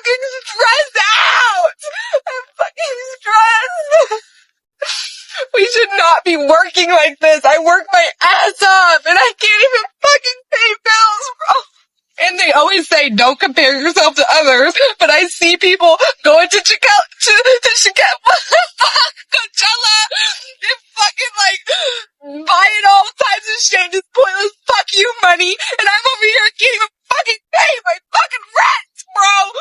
fucking stressed out. I'm fucking stressed. We should not be working like this. I work my ass off and I can't even fucking pay bills, bro. And they always say, don't compare yourself to others. But I see people going to Coachella and fucking like buying all types of shit, just pointless fuck you money. And I'm over here can't even fucking pay my fucking rent, bro.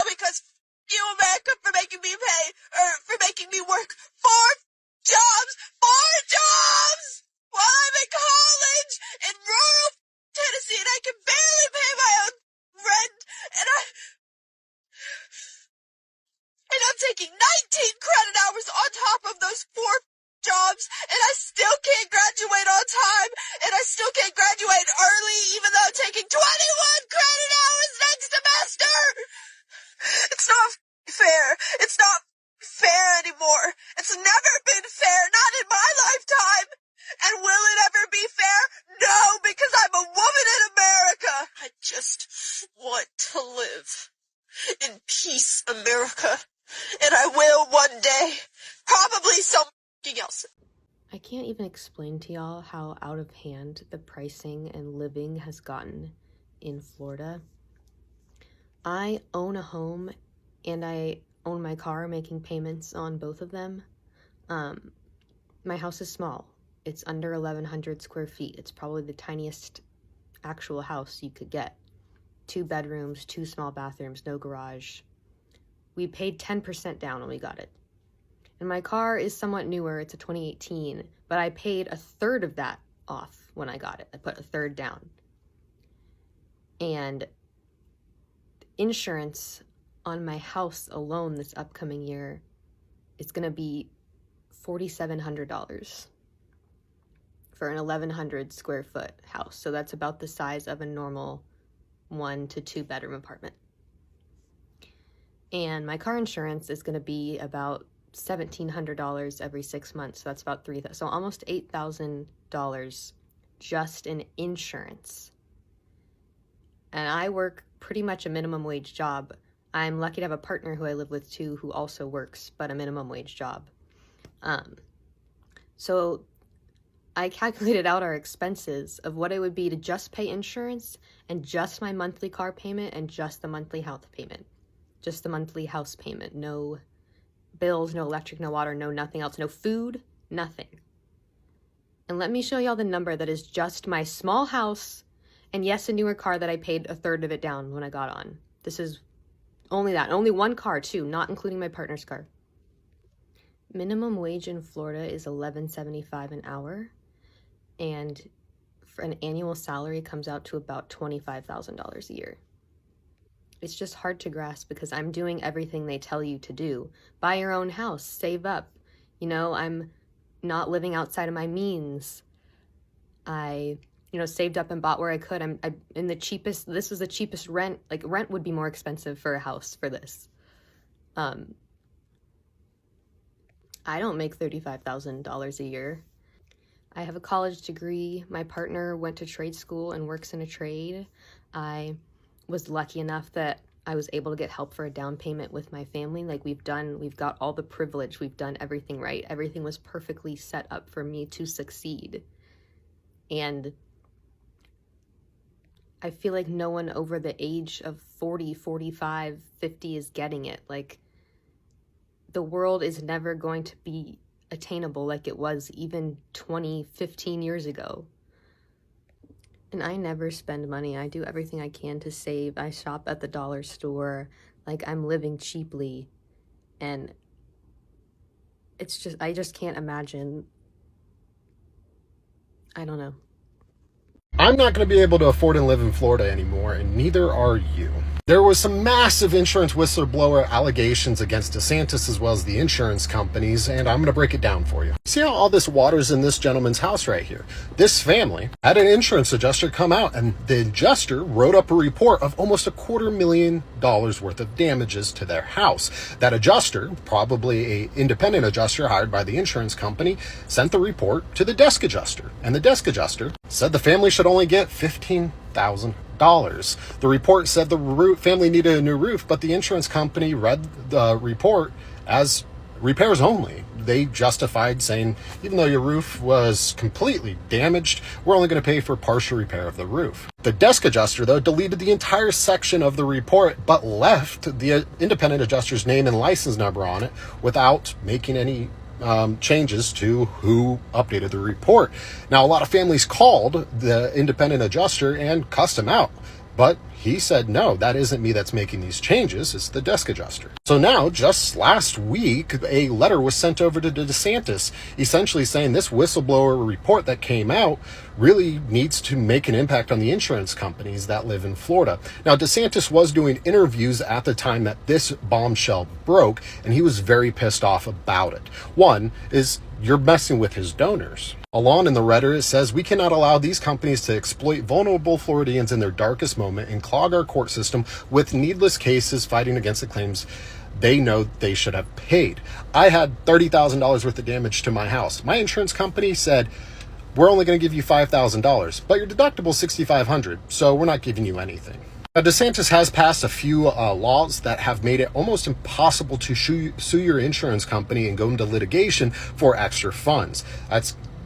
Because you, America, for making me pay, or for making me work 4 jobs while I'm in college in rural Tennessee, and I can barely pay my own rent, and I'm taking 19 credit hours on top of those 4 jobs, and I still can't graduate on time, and I still can't graduate early, even though I'm taking 21 credit hours next semester. It's not fair. It's not fair anymore. It's never been fair, not in my lifetime. And will it ever be fair? No, because I'm a woman in America. I just want to live in peace, America. And I will one day. Probably something else. I can't even explain to y'all how out of hand the pricing and living has gotten in Florida. I own a home and I own my car, making payments on both of them. My house is small. It's under 1,100 square feet. It's probably the tiniest actual house you could get. 2 bedrooms, 2 small bathrooms, no garage. We paid 10% down when we got it. And my car is somewhat newer. It's a 2018, but I paid a third of that off when I got it. I put a third down. And insurance on my house alone this upcoming year is going to be $4,700 for an 1,100 square foot house. So that's about the size of a normal 1 to 2 bedroom apartment. And my car insurance is going to be about $1,700 every 6 months. So that's about $3,000. So almost $8,000 just in insurance. And I work pretty much a minimum wage job. I'm lucky to have a partner who I live with too, who also works, but a minimum wage job. So I calculated out our expenses of what it would be to just pay insurance and just my monthly car payment and just the monthly house payment. Just the monthly house payment. No bills, no electric, no water, no nothing else, no food, nothing. And let me show y'all the number that is just my small house and yes, a newer car that I paid a third of it down when I got on. This is only that. Only one car too, not including my partner's car. Minimum wage in Florida is $11.75 an hour. And for an annual salary comes out to about $25,000 a year. It's just hard to grasp because I'm doing everything they tell you to do. Buy your own house, save up. You know, I'm not living outside of my means. I saved up and bought where I could. I'm in the cheapest, this was the cheapest rent. Like rent would be more expensive for a house for this. I don't make $35,000 a year. I have a college degree. My partner went to trade school and works in a trade. I was lucky enough that I was able to get help for a down payment with my family. Like we've got all the privilege. We've done everything right. Everything was perfectly set up for me to succeed. And I feel like no one over the age of 40, 45, 50 is getting it. Like the world is never going to be attainable like it was even 20, 15 years ago. And I never spend money. I do everything I can to save. I shop at the dollar store. Like I'm living cheaply. And it's just, I just can't imagine. I don't know. I'm not going to be able to afford and live in Florida anymore, and neither are you. There was some massive insurance whistleblower allegations against DeSantis as well as the insurance companies, and I'm going to break it down for you. See how all this water's in this gentleman's house right here? This family had an insurance adjuster come out, and the adjuster wrote up a report of almost $250,000 worth of damages to their house. That adjuster, probably an independent adjuster hired by the insurance company, sent the report to the desk adjuster, and the desk adjuster said the family should only get $15,000. The report said the family needed a new roof, but the insurance company read the report as repairs only. They justified saying, even though your roof was completely damaged, we're only going to pay for partial repair of the roof. The desk adjuster, though, deleted the entire section of the report, but left the independent adjuster's name and license number on it without making any changes to who updated the report. Now, a lot of families called the independent adjuster and cussed him out, but he said, no, that isn't me that's making these changes. It's the desk adjuster. So now, just last week, a letter was sent over to DeSantis, essentially saying this whistleblower report that came out really needs to make an impact on the insurance companies that live in Florida. Now, DeSantis was doing interviews at the time that this bombshell broke, and he was very pissed off about it. One is, you're messing with his donors. Along in the letter, it says, we cannot allow these companies to exploit vulnerable Floridians in their darkest moment and clog our court system with needless cases fighting against the claims they know they should have paid. I had $30,000 worth of damage to my house. My insurance company said, we're only going to give you $5,000, but your deductible is $6,500, so we're not giving you anything. Now, DeSantis has passed a few laws that have made it almost impossible to sue your insurance company and go into litigation for extra funds.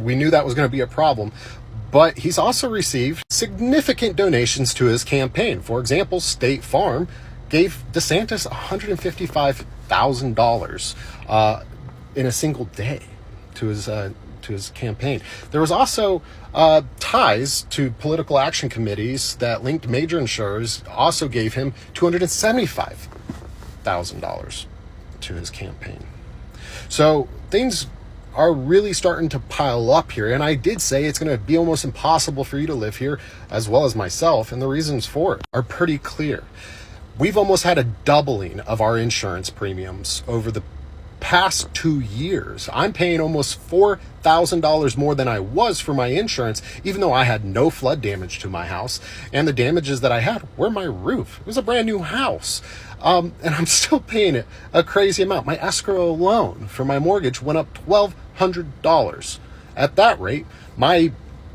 We knew that was going to be a problem, but he's also received significant donations to his campaign. For example, State Farm gave DeSantis $155,000 in a single day to his campaign. There was also ties to political action committees that linked major insurers, also gave him $275,000 to his campaign. So things are really starting to pile up here, and I did say it's going to be almost impossible for you to live here, as well as myself, and the reasons for it are pretty clear. We've almost had a doubling of our insurance premiums over the past 2 years. I'm paying almost $4,000 more than I was for my insurance, even though I had no flood damage to my house, and the damages that I had were my roof. It was a brand new house. And I'm still paying it a crazy amount. My escrow alone for my mortgage went up $1,200. At that rate, my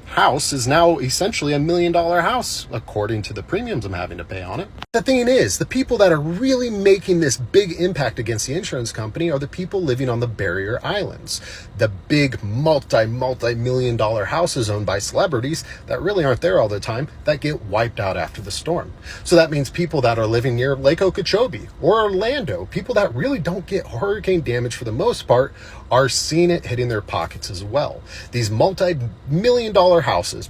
house is now essentially $1 million house, according to the premiums I'm having to pay on it. The thing is, the people that are really making this big impact against the insurance company are the people living on the barrier islands. The big multi-million dollar houses owned by celebrities that really aren't there all the time that get wiped out after the storm. So that means people that are living near Lake Okeechobee or Orlando, people that really don't get hurricane damage for the most part, are seeing it hitting their pockets as well. These multi-million dollar houses,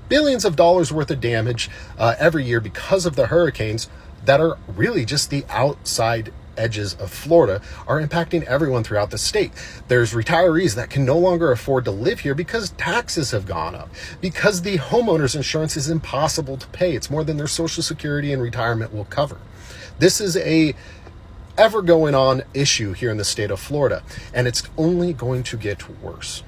billions of dollars worth of damage every year because of the hurricanes that are really just the outside edges of Florida, are impacting everyone throughout the state. There's retirees that can no longer afford to live here because taxes have gone up, because the homeowner's insurance is impossible to pay. It's more than their Social Security and retirement will cover. This is a ever going on issue here in the state of Florida, and it's only going to get worse.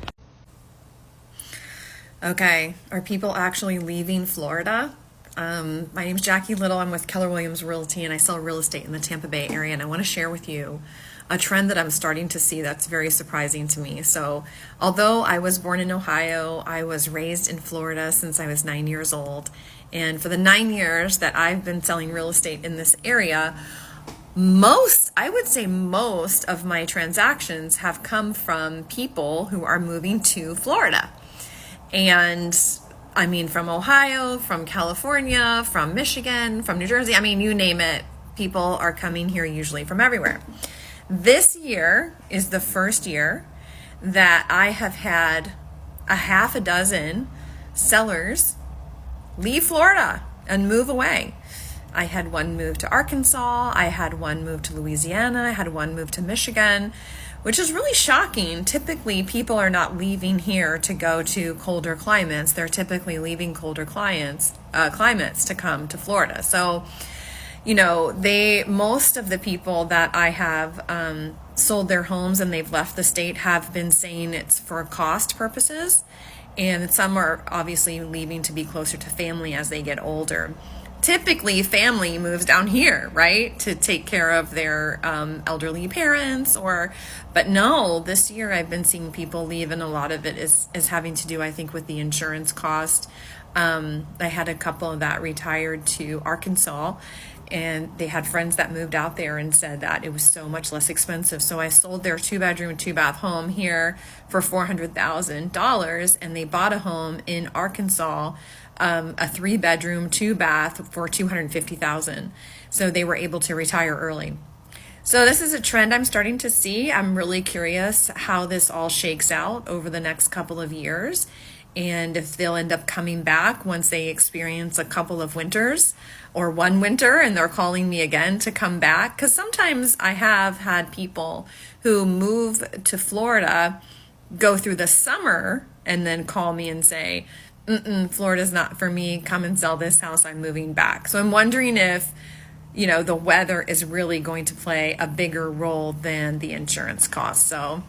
Okay, are people actually leaving Florida? My name's Jackie Little. I'm with Keller Williams Realty, and I sell real estate in the Tampa Bay area, and I want to share with you a trend that I'm starting to see that's very surprising to me. So although I was born in Ohio, I was raised in Florida since I was 9 years old, and for the 9 years that I've been selling real estate in this area, I would say most of my transactions have come from people who are moving to Florida. And I mean, from Ohio, from California, from Michigan, from New Jersey, I mean, you name it, people are coming here usually from everywhere. This year is the first year that I have had a half a dozen sellers leave Florida and move away. I had one move to Arkansas, I had one move to Louisiana, I had one move to Michigan, which is really shocking. Typically, people are not leaving here to go to colder climates. They're typically leaving colder climates to come to Florida. So, most of the people that I have sold their homes and they've left the state have been saying it's for cost purposes. And some are obviously leaving to be closer to family as they get older. typically family moves down here, right, to take care of their elderly parents, but no, this year I've been seeing people leave, and a lot of it is having to do, I think, with the insurance cost. I had a couple that retired to Arkansas, and they had friends that moved out there and said that it was so much less expensive. So I sold their 2-bedroom, 2-bath home here for $400,000, and they bought a home in Arkansas, a 3-bedroom, 2-bath for $250,000. So they were able to retire early. So this is a trend I'm starting to see. I'm really curious how this all shakes out over the next couple of years, and if they'll end up coming back once they experience a couple of winters or one winter and they're calling me again to come back. Because sometimes I have had people who move to Florida, go through the summer, and then call me and say, Florida's not for me, come and sell this house, I'm moving back. So I'm wondering if, the weather is really going to play a bigger role than the insurance cost. So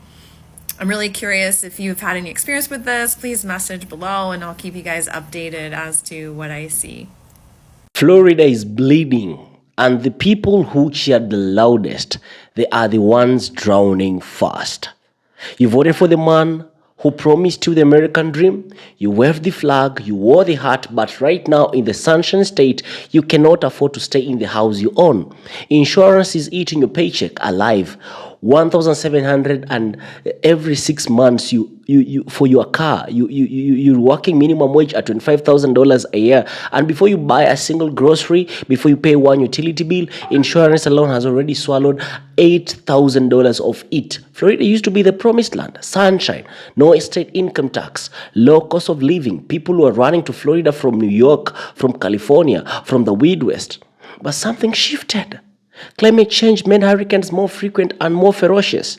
I'm really curious if you've had any experience with this. Please message below and I'll keep you guys updated as to what I see. Florida is bleeding, and the people who cheered the loudest, they are the ones drowning fast. You voted for the man who promised you the American dream. You waved the flag, you wore the hat, but right now in the Sunshine State, you cannot afford to stay in the house you own. Insurance is eating your paycheck alive. 1,700, and every 6 months you for your car, you're working minimum wage at $25,000 a year, and before you buy a single grocery, before you pay one utility bill, insurance alone has already swallowed $8,000 of it. Florida used to be the promised land, sunshine, no estate income tax, low cost of living. People who are running to Florida from New York, from California, from the Midwest, but something shifted. Climate change made hurricanes more frequent and more ferocious.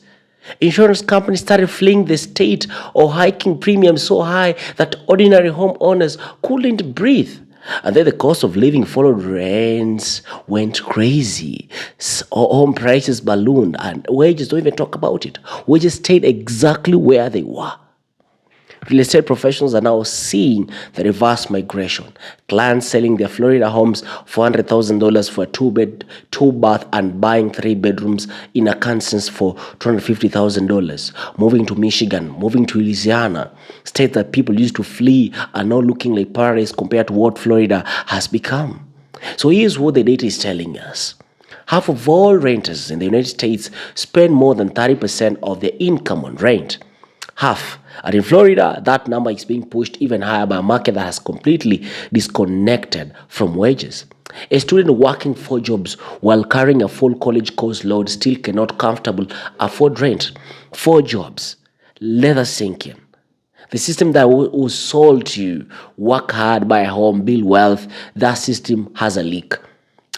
Insurance companies started fleeing the state or hiking premiums so high that ordinary homeowners couldn't breathe. And then the cost of living followed. Rents went crazy. Home prices ballooned, and wages, don't even talk about it. Wages stayed exactly where they were. Real estate professionals are now seeing the reverse migration. Clients selling their Florida homes for $400,000 for a 2-bed, 2-bath, and buying 3 bedrooms in Arkansas for $250,000. Moving to Michigan, moving to Louisiana. States that people used to flee are now looking like paradise compared to what Florida has become. So here's what the data is telling us. Half of all renters in the United States spend more than 30% of their income on rent. Half. And in Florida, that number is being pushed even higher by a market that has completely disconnected from wages. A student working 4 jobs while carrying a full college course load still cannot comfortably afford rent. 4 jobs. Let us sink in. The system that was sold to you, work hard, buy a home, build wealth, that system has a leak.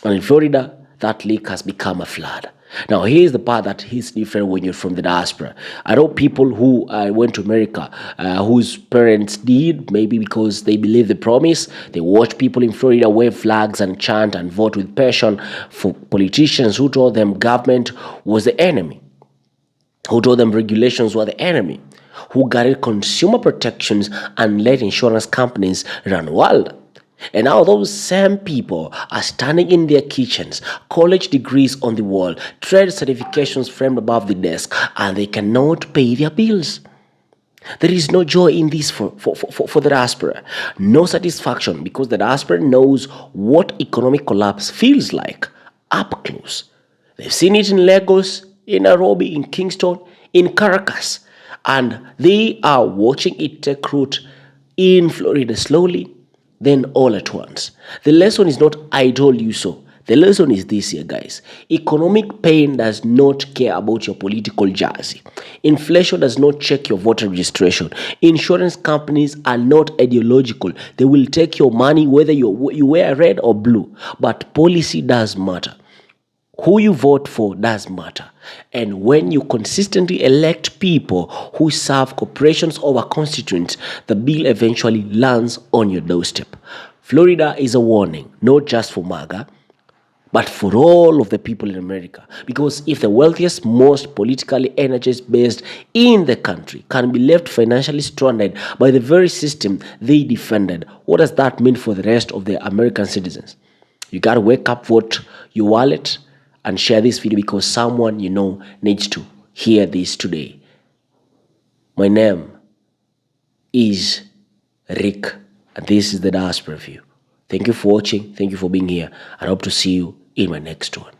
And in Florida, that leak has become a flood. Now, here's the part that is different when you're from the diaspora. I know people who went to America, whose parents did, maybe because they believe the promise. They watch people in Florida wave flags and chant and vote with passion for politicians who told them government was the enemy, who told them regulations were the enemy, who guided consumer protections and let insurance companies run wild. And now those same people are standing in their kitchens, college degrees on the wall, trade certifications framed above the desk, and they cannot pay their bills. There is no joy in this for the diaspora. No satisfaction, because the diaspora knows what economic collapse feels like up close. They've seen it in Lagos, in Nairobi, in Kingston, in Caracas, and they are watching it take root in Florida slowly, then all at once. The lesson is not "I told you so." The lesson is this here, guys. Economic pain does not care about your political jersey. Inflation does not check your voter registration. Insurance companies are not ideological. They will take your money whether you wear red or blue. But policy does matter. Who you vote for does matter. And when you consistently elect people who serve corporations over constituents, the bill eventually lands on your doorstep. Florida is a warning, not just for MAGA, but for all of the people in America. Because if the wealthiest, most politically energized in the country can be left financially stranded by the very system they defended, what does that mean for the rest of the American citizens? You got to wake up, vote your wallet, and share this video because someone you know needs to hear this today. My name is Rick, and this is the Diaspora View. Thank you for watching. Thank you for being here. I hope to see you in my next one.